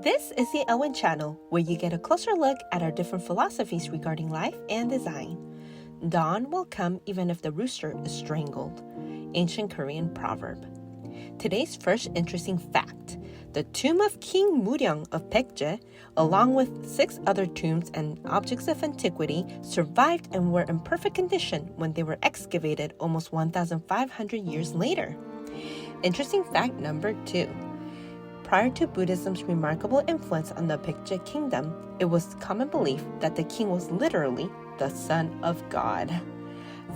This is the Elwin channel, where you get a closer look at our different philosophies regarding life and design. Dawn will come even if the rooster is strangled. Ancient Korean proverb. Today's first interesting fact. The tomb of King Muryong of Baekje, along with 6 other tombs and objects of antiquity, survived and were in perfect condition when they were excavated almost 1,500 years later. Interesting fact number 2. Prior to Buddhism's remarkable influence on the Baekje kingdom, it was common belief that the king was literally the son of God.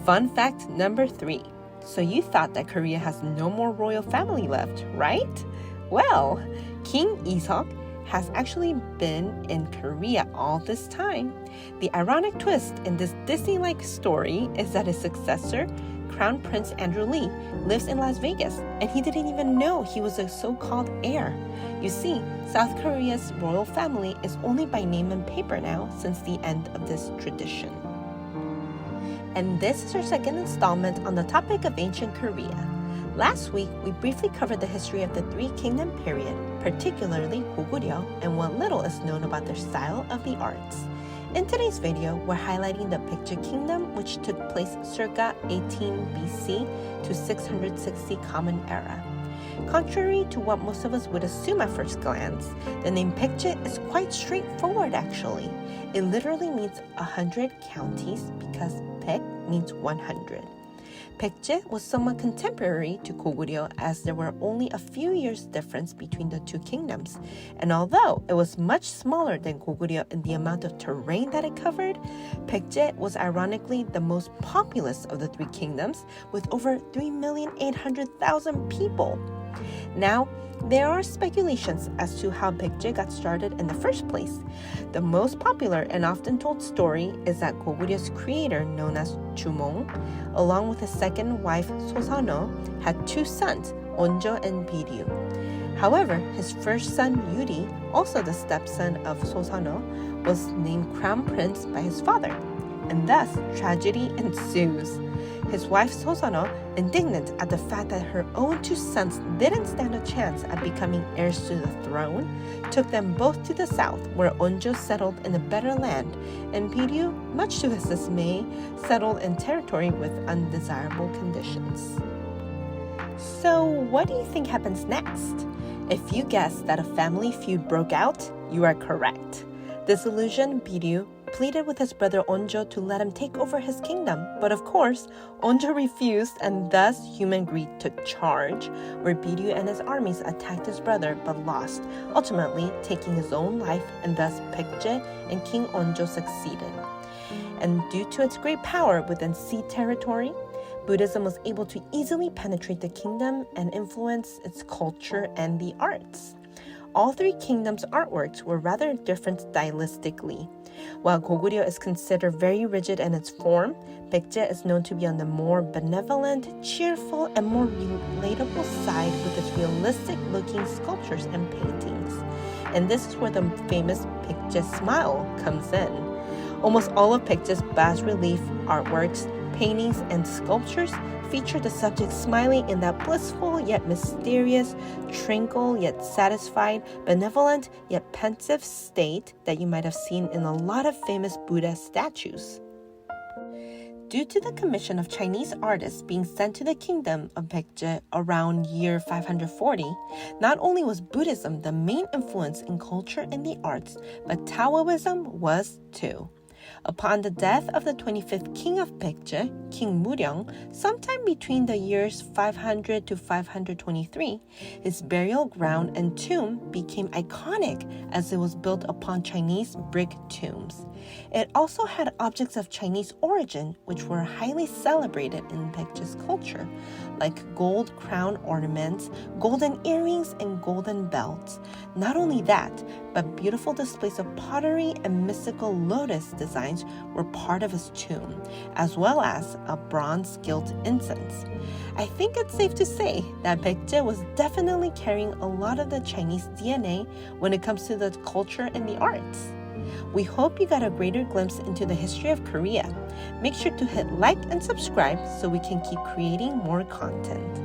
Fun fact number 3. So you thought that Korea has no more royal family left, right? Well, King Iseok has actually been in Korea all this time. The ironic twist in this Disney-like story is that his successor, Crown Prince Andrew Lee, lives in Las Vegas, and he didn't even know he was a so-called heir. You see, South Korea's royal family is only by name and paper now since the end of this tradition. And this is our second installment on the topic of ancient Korea. Last week, we briefly covered the history of the Three Kingdom period, particularly Goguryeo, and what little is known about their style of the arts. In today's video, we're highlighting the Baekje Kingdom, which took place circa 18 BC to 660 Common Era. Contrary to what most of us would assume at first glance, the name Baekje is quite straightforward actually. It literally means 100 counties because Baek means 100. Baekje was somewhat contemporary to Goguryeo as there were only a few years difference between the two kingdoms. And although it was much smaller than Goguryeo in the amount of terrain that it covered, Baekje was ironically the most populous of the 3 kingdoms with over 3,800,000 people. Now, there are speculations as to how Baekje got started in the first place. The most popular and often told story is that Goguryeo's creator, known as Jumong, along with his second wife Sosano, had 2 sons, Onjo and Biryu. However, his first son Yuri, also the stepson of Sosano, was named Crown Prince by his father, and thus tragedy ensues. His wife Sosano, indignant at the fact that her own 2 sons didn't stand a chance at becoming heirs to the throne, took them both to the south, where Onjo settled in a better land, and Biryu, much to his dismay, settled in territory with undesirable conditions. So, what do you think happens next? If you guess that a family feud broke out, you are correct. Disillusioned Biryu pleaded with his brother Onjo to let him take over his kingdom, but of course, Onjo refused, and thus human greed took charge, where Biryu and his armies attacked his brother but lost, ultimately taking his own life, and thus Baekje and King Onjo succeeded. And due to its great power within sea territory, Buddhism was able to easily penetrate the kingdom and influence its culture and the arts. All 3 kingdoms' artworks were rather different stylistically. While Goguryeo is considered very rigid in its form, Baekje is known to be on the more benevolent, cheerful, and more relatable side with its realistic-looking sculptures and paintings. And this is where the famous Baekje smile comes in. Almost all of Baekje's bas-relief artworks, paintings, and sculptures feature the subject smiling in that blissful yet mysterious, tranquil yet satisfied, benevolent yet pensive state that you might have seen in a lot of famous Buddha statues. Due to the commission of Chinese artists being sent to the kingdom of Baekje around year 540, not only was Buddhism the main influence in culture and the arts, but Taoism was too. Upon the death of the 25th king of Baekje, King Muryong, sometime between the years 500 to 523, his burial ground and tomb became iconic as it was built upon Chinese brick tombs. It also had objects of Chinese origin, which were highly celebrated in Baekje's culture, like gold crown ornaments, golden earrings, and golden belts. Not only that, but beautiful displays of pottery and mystical lotus designs were part of his tomb, as well as a bronze gilt incense. I think it's safe to say that Baekje was definitely carrying a lot of the Chinese DNA when it comes to the culture and the arts. We hope you got a greater glimpse into the history of Korea. Make sure to hit like and subscribe so we can keep creating more content.